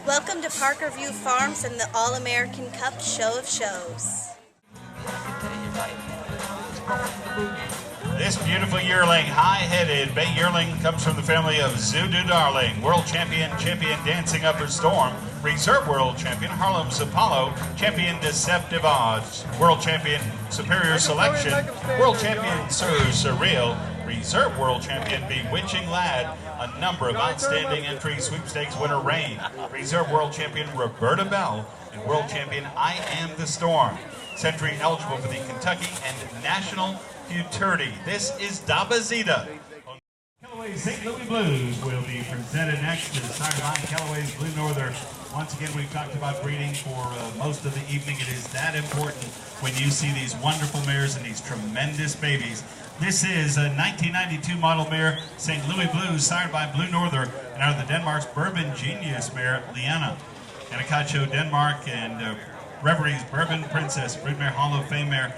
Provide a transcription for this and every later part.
Welcome to Parkerview Farms and the All-American Cup Show of Shows. This beautiful yearling, high-headed bay yearling, comes from the family of Zudu Darling, world champion, champion Dancing Upper Storm, reserve world champion Harlem's Apollo, champion Deceptive Odds, world champion Superior Selection, world champion Sir Surreal, reserve world champion Bewitching Lad, a number of outstanding entries, sweepstakes winner Rain, reserve world champion Roberta Bell, and world champion I Am the Storm. Century eligible for the Kentucky and National Futurity. This is DABIZATA. CALLAWAY'S St. Louis Blues will be presented next to the sideline. CALLAWAY'S Blue Northern. Once again, we've talked about breeding for most of the evening. It is that important when you see these wonderful mares and these tremendous babies. This is a 1992 model mare, St. Louis Blues, sired by Blue Northern, and out of the Denmark's Bourbon Genius mare, Liana. Anacostia, Denmark, and Reverie's Bourbon Princess, Broodmare Hall of Fame mare.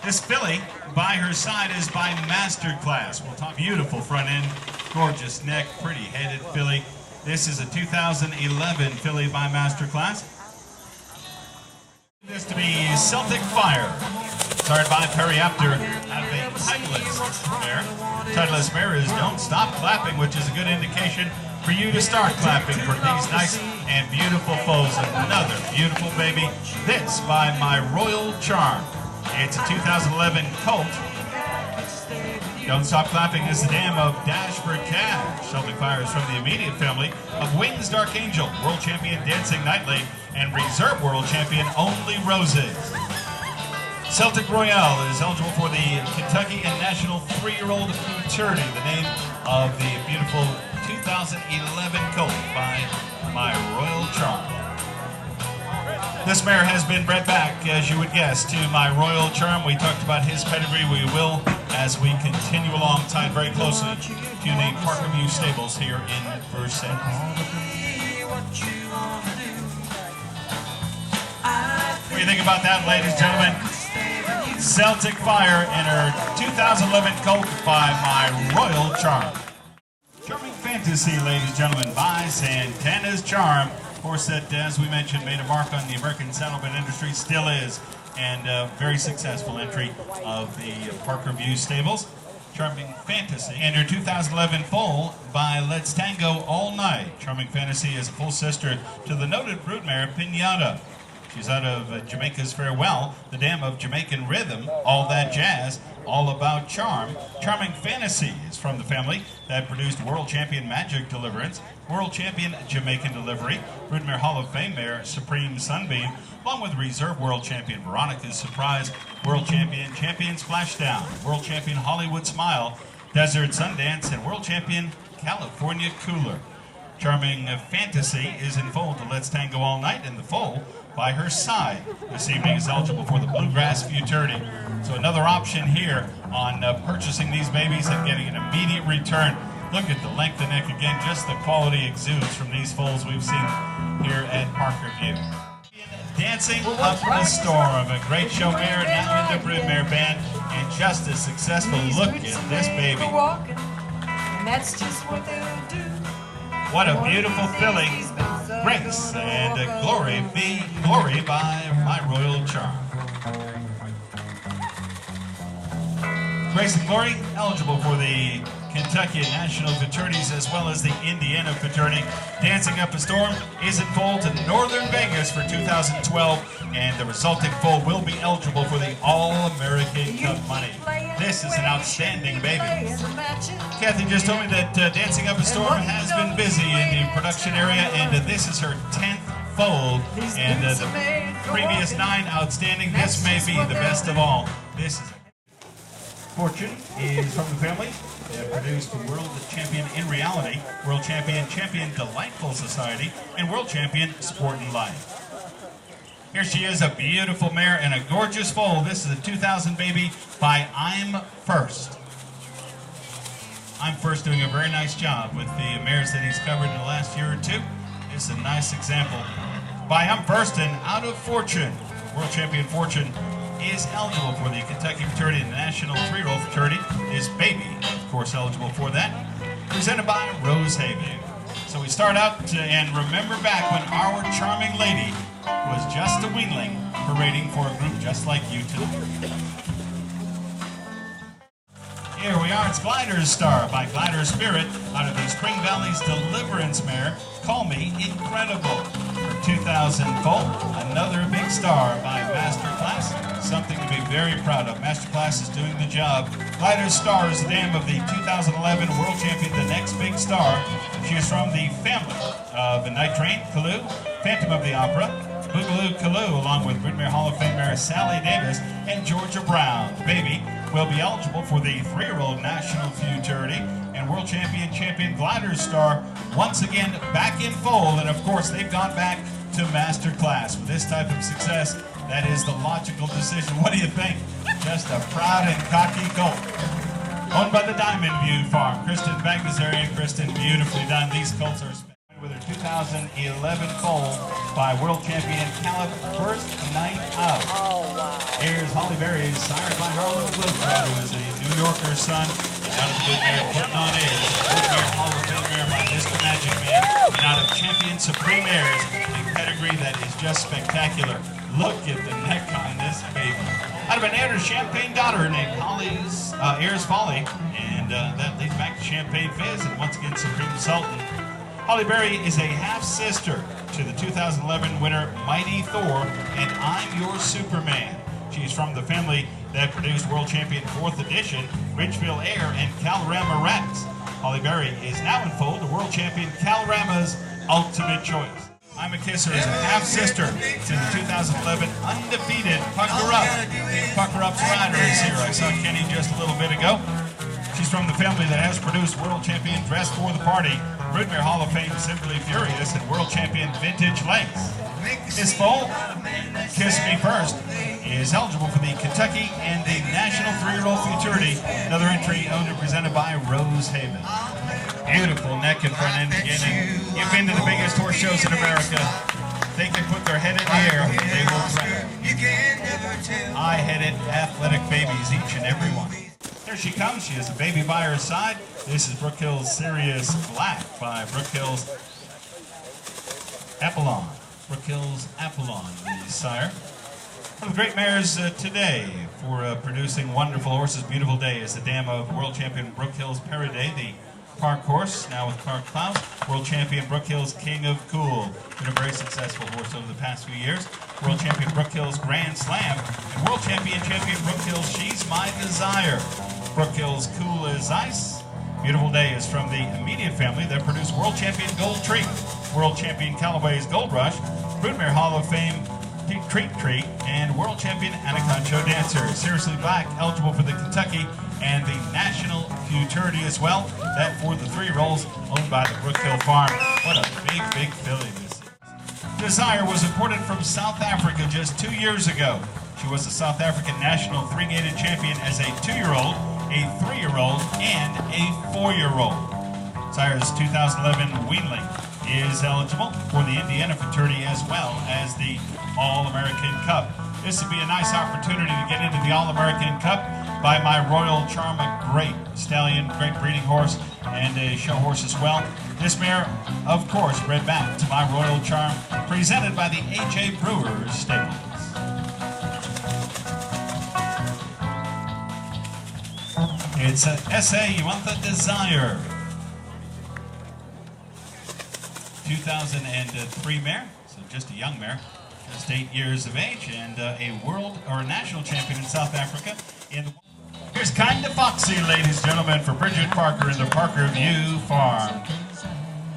This filly by her side is by Masterclass. We'll talk beautiful front end, gorgeous neck, pretty headed filly. This is a 2011 filly by Masterclass. This to be Celtic Fire, started by Periapter out of a Titleist mare. Titleist mare is Don't Stop Clapping, which is a good indication for you to start clapping for these nice and beautiful foals. Another beautiful baby. This by My Royal Charm. It's a 2011 colt. Don't Stop Clapping is the dam of Dashford Cash. Celtic Fire is from the immediate family of Wings Dark Angel, world champion Dancing Nightly, and reserve world champion Only Roses. Celtic Royale is eligible for the Kentucky and National 3-year-old Futurity, the name of the beautiful 2011 colt by My Royal Charm. This mare has been bred back, as you would guess, to My Royal Charm. We talked about his pedigree. We will, as we continue along, tied very closely to the Parkerview stables here in Versailles. What do you think about that, ladies and gentlemen? Celtic Fire and her 2011 colt by My Royal Charm. Charming Fantasy, ladies and gentlemen, by Santana's Charm. Of course, that, as we mentioned, made a mark on the American Saddlebred Industry, still is, and a very successful entry of the Parkerview stables. Charming Fantasy and her 2011 foal by Let's Tango All Night. Charming Fantasy is a full sister to the noted broodmare PINATA. She's out of Jamaica's Farewell, the dam of Jamaican Rhythm, All That Jazz, All About Charm. Charming Fantasy is from the family that produced world champion Magic Deliverance, world champion Jamaican Delivery, Broodmare Hall of Fame mare Supreme Sunbeam, along with reserve world champion Veronica's Surprise, world champion Champion Splashdown, world champion Hollywood Smile, Desert Sundance, and world champion California Cooler. Charming Fantasy is in foal to Let's Tango All Night, and the foal by her side this evening is eligible for the Bluegrass Futurity. So another option here on purchasing these babies and getting an immediate return. Look at the length of neck again, just the quality exudes from these foals we've seen here at Parkerview. Dancing Up the Storm, a great show mare, now in the Broodmare band, and just a successful look at this baby. That's just what they'll do. What a beautiful filly. Grace and Glory by My Royal Charm. Grace and Glory eligible for the Kentucky National Futurities as well as the Indiana Futurity. Dancing Up a Storm is in foal to Northern Vegas for 2012, and the resulting foal will be eligible for the All-American Cup money. This is an outstanding baby. Kathy just told me that Dancing Up a Storm has been busy in the production area, and this is her 10th foal, and the previous 9 outstanding. This may be the best of all. This is Fortune is from the family. They produced world champion in reality, world champion, champion Delightful Society, and world champion Sport and Life. Here she is, a beautiful mare and a gorgeous foal. This is a 2000 baby by I'm First. I'm First doing a very nice job with the mares that he's covered in the last year or two. This is a nice example. By I'm First and Out of Fortune. World champion Fortune is eligible for the Kentucky Futurity and the National 3-year-old Futurity. His baby, of course, eligible for that. Presented by Rose Haven. So we start out and remember back when our charming lady was just a weanling parading for a group just like you tonight. Here we are, it's Glider's Star by Glider Spirit out of the Spring Valley's Deliverance mare, Call Me Incredible. For 2000 foal, another big star by Masterclass, something to be very proud of. Masterclass is doing the job. Glider's Star is the dam of the 2011 World Champion, the next big star. She is from the family of the Night Train, Kaloo, Phantom of the Opera, Boogaloo Kaloo, along with Broodmare Hall of Fame mare Sally Davis and Georgia Brown. The baby will be eligible for the 3-year-old National Futurity, and World Champion Glider's Star once again back in foal, and of course they've gone back to Masterclass. With this type of success, that is the logical decision. What do you think? Just a proud and cocky colt. Owned by the Diamond View Farm. Kristen Bagdasarian. Kristen, beautifully done. These colts are with her 2011 foal by World Champion Caleb, first night out. Oh, wow. Here's Holly Berry, sired by Harlow Wilfred, who is a New Yorker's son. Out of the good mare, putting on airs. Good mare, Hall of Fame mare by Mr. Magic Man. And out of Champion Supreme Airs, a pedigree that is just spectacular. Look at the neck on this baby. Out of an heir to Champagne daughter named Holly's Heirs Folly. And that leads back to Champagne Fizz and once again Supreme Sultan. Holly Berry is a half-sister to the 2011 winner Mighty Thor and I'm Your Superman. She's from the family that produced World Champion 4th edition, Ridgeville Air and Calrama Rats. Holly Berry is now in foal to World Champion Calrama's Ultimate Choice. I'm a Kisser is a half-sister to the 2011 undefeated Pucker Up. Pucker Up's rider is here. I saw Kenny just a little bit ago. She's from the family that has produced World Champion Dress for the Party, Broodmare Hall of Fame Simply Furious, and World Champion Vintage Lace. His foal, Kiss Me First, is eligible for the Kentucky and the National 3-year-old Futurity, another entry owned and presented by Rose Haven. Beautiful neck and front end beginning. You've been to the biggest horse shows in America. They can put their head in the air, they will threaten. High-headed, athletic babies, each and every one. Here she comes. She has a baby by her side. This is Brook Hill's Sirius Black by Brook Hill's Apollon. Brook Hill's Apollon, the sire. One of the great mares today for producing wonderful horses. Beautiful Day is the dam of World Champion Brook Hill's Paraday, the park horse, now with Clark Klaus. World Champion Brook Hill's King of Cool. Been a very successful horse over the past few years. World Champion Brook Hill's Grand Slam. And World Champion Brook Hill's She's My Desire. Brook Hill's Cool as Ice. Beautiful Day is from the immediate family that produced World Champion Gold Treat, World Champion CALLAWAY'S Gold Rush, Broodmare Hall of Fame Treat, and World Champion Anaconcho Dancer. Seriously Black, eligible for the Kentucky and the National Futurity as well. That for the 3-year-olds owned by the Brook Hill Farm. What a big filly this is. Desire was imported from South Africa just 2 years ago. She was a South African National 3-gated champion as a 2-year-old, a 3-year-old, and a 4-year-old. Sire's 2011 Weanling is eligible for the Indiana Futurity as well as the All-American Cup. This would be a nice opportunity to get into the All-American Cup by my Royal Charm, a great stallion, great breeding horse, and a show horse as well. This mare, of course, bred back to my Royal Charm, presented by the A.J. Brewer Stables. It's an SA, you want the Desire. 2003 mare, so just a young mare, just 8 years of age, and a world or a national champion in South Africa. Here's Kinda Foxy, ladies and gentlemen, for Bridget Parker in the Parker View Farm.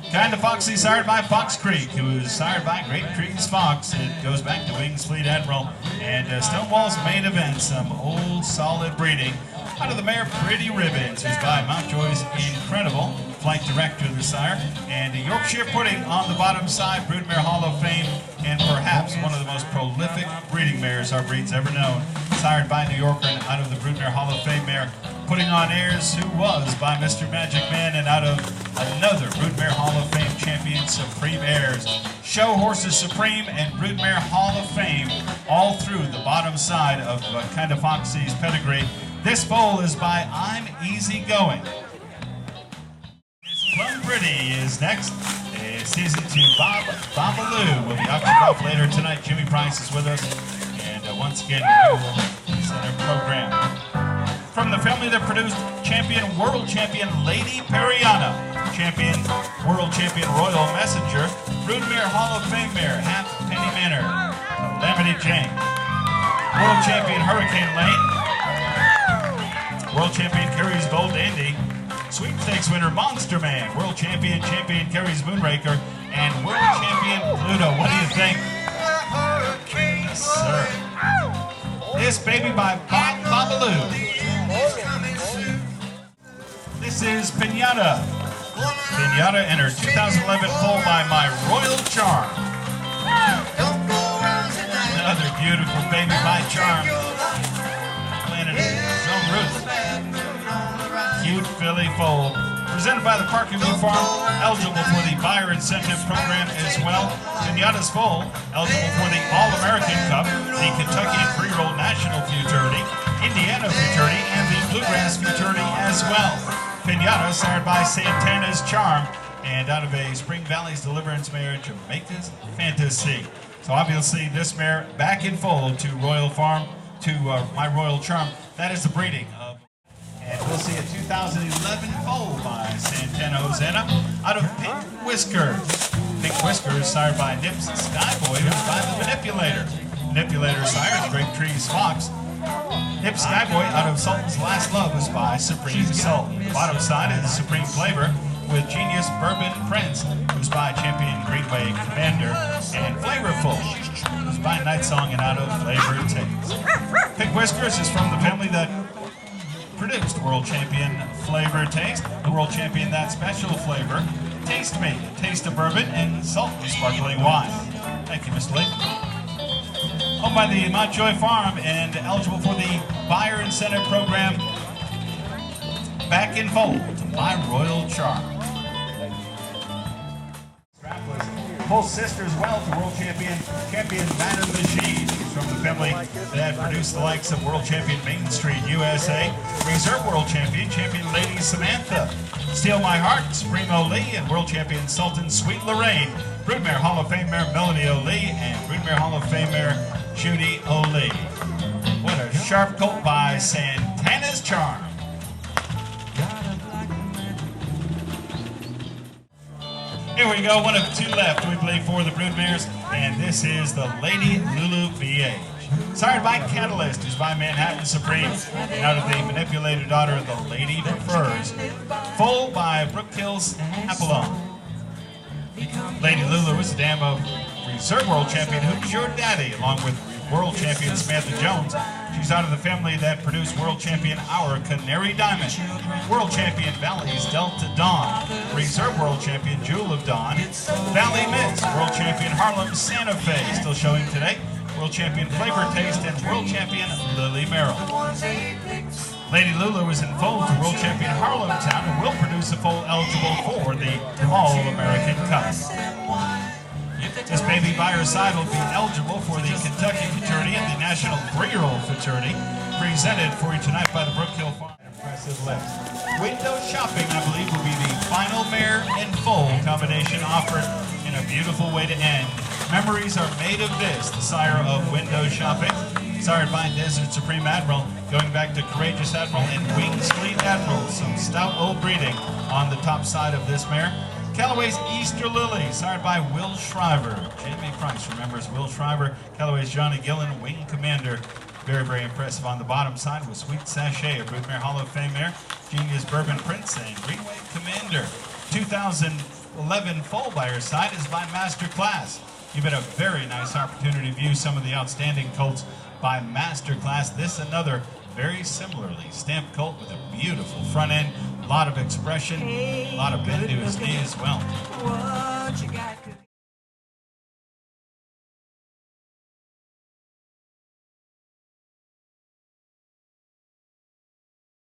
Kinda Foxy, sired by Fox Creek, who is sired by Great Creek's Fox. It goes back to Wings Fleet Admiral and Stonewall's Main Event, some old solid breeding. Out of the mare Pretty Ribbons, who's by Mountjoy's Incredible Flight Director, the sire, and a Yorkshire Pudding on the bottom side, Broodmare Hall of Fame, and perhaps one of the most prolific breeding mares our breed's ever known, sired by New Yorker, and out of the Broodmare Hall of Fame mare, Putting on Airs, who was by Mr. Magic Man, and out of another Broodmare Hall of Fame champion, Supreme Airs. Show Horses Supreme and Broodmare Hall of Fame all through the bottom side of Kinda Foxy's pedigree. This foal is by I'm Easy Going. Plum Pretty is next. season to Babalu will be auctioned off later tonight. Jimmy Price is with us, and once again we will present our program. From the family that produced world champion Lady Periana, world champion Royal Messenger, Broodmare Hall of Fame mare Half Penny Manor, Calamity Jane, world champion Hurricane Lane, world champion Carrie's Bold Dandy, sweepstakes winner Monster Man, world champion Carrie's Moonraker, and world champion Pluto. What do you think? Yes, sir. This baby by Babalu. This is Pinata. Pinata and her 2011 foal by My Royal Charm. Another beautiful baby by Charm. Planted his own roots. Cute filly foal. Presented by the Parkview Farm, eligible for the buyer incentive program as well. Pinata's foal, eligible for the All-American Cup, the Kentucky and 3-year-old National Futurity, Indiana Futurity, and the Bluegrass Futurity as well. Pinata, sired by Santana's Charm, and out of a Spring Valley's Deliverance mare, Jamaica's Fantasy. So obviously this mare back in foal to Royal Farm, to My Royal Charm. That is the breeding of, and we'll see a 2011 foal by Santana Hosanna out of Pink Whiskers. Pink Whiskers, sired by Nips Skyboy, who's by the Manipulator. Manipulator sires Great Trees Fox. Nip Skyboy out of Sultan's Last Love is by Supreme Salt. Bottom side is Supreme Flavor with Genius Bourbon Prince, who's by Champion Greenway Commander, and Flavorful, who's by Night Song and out of Flavor Taste. Pink Whiskers is from the family that produced World Champion Flavor Taste, the World Champion That Special Flavor, Taste Me, Taste of Bourbon, and Sultan Sparkling Wine. Thank you, Mr. Lee. Owned by the Montjoy Farm and eligible for the buyer incentive program, back in foal to My Royal Charm. Strapless, full sister as well to world champion Madam Machine. She's from the family that produced the likes of world champion Main Street USA, reserve world champion Lady Samantha, Steal My Heart, Supremo Lee, and world champion Sultan Sweet Lorraine, Broodmare Hall of Fame mare Melanie O'Lee, and Broodmare Hall of Fame mare Judy O'Lee. What a sharp colt by Santana's Charm. Here we go, one of two left, we believe, for the Broodmares, and this is the Lady Lulu BH. Sired by Catalyst, who's by Manhattan Supreme, and out of the Manipulated Daughter of the Lady Prefers. Foal by Brook Hills Apollon. Lady Lulu is a dam of reserve world champion Who's Your Daddy, along with world champion Samantha Jones. She's out of the family that produced world champion Our Canary Diamond, world champion Valley's Delta Dawn, reserve world champion Jewel of Dawn, Valley Miss, world champion Harlem Santa Fe, still showing today, world champion Flavor Taste, and world champion Lily Merrill. Lady Lulu is in foal to world champion Harlemtown and will produce a foal eligible for the All-American Cup. This baby by her side will be eligible for the Kentucky Futurity and the National 3-year-old Futurity, presented for you tonight by the Brook Hill Farm. Impressive lips. Window shopping, I believe, will be the final mare and foal combination offered in a beautiful way to end. Memories are made of this, the sire of Window Shopping, sired by Desert Supreme Admiral, going back to Courageous Admiral and Wings Fleet Admiral. Some stout old breeding on the top side of this mare. CALLAWAY'S Easter Lily, sired by Will Shriver. Jamie Price remembers Will Shriver. CALLAWAY'S Johnny Gillen, Wing Commander. Very, very impressive on the bottom side with Sweet Sachet, a Broodmare Hall of Fame mare. Genius Bourbon Prince and Greenway Commander. 2011 foal by her side is by Masterclass. You've had a very nice opportunity to view some of the outstanding colts by Masterclass. This another very similarly stamped colt with a beautiful front end, a lot of expression, a lot of bend to his knee as well.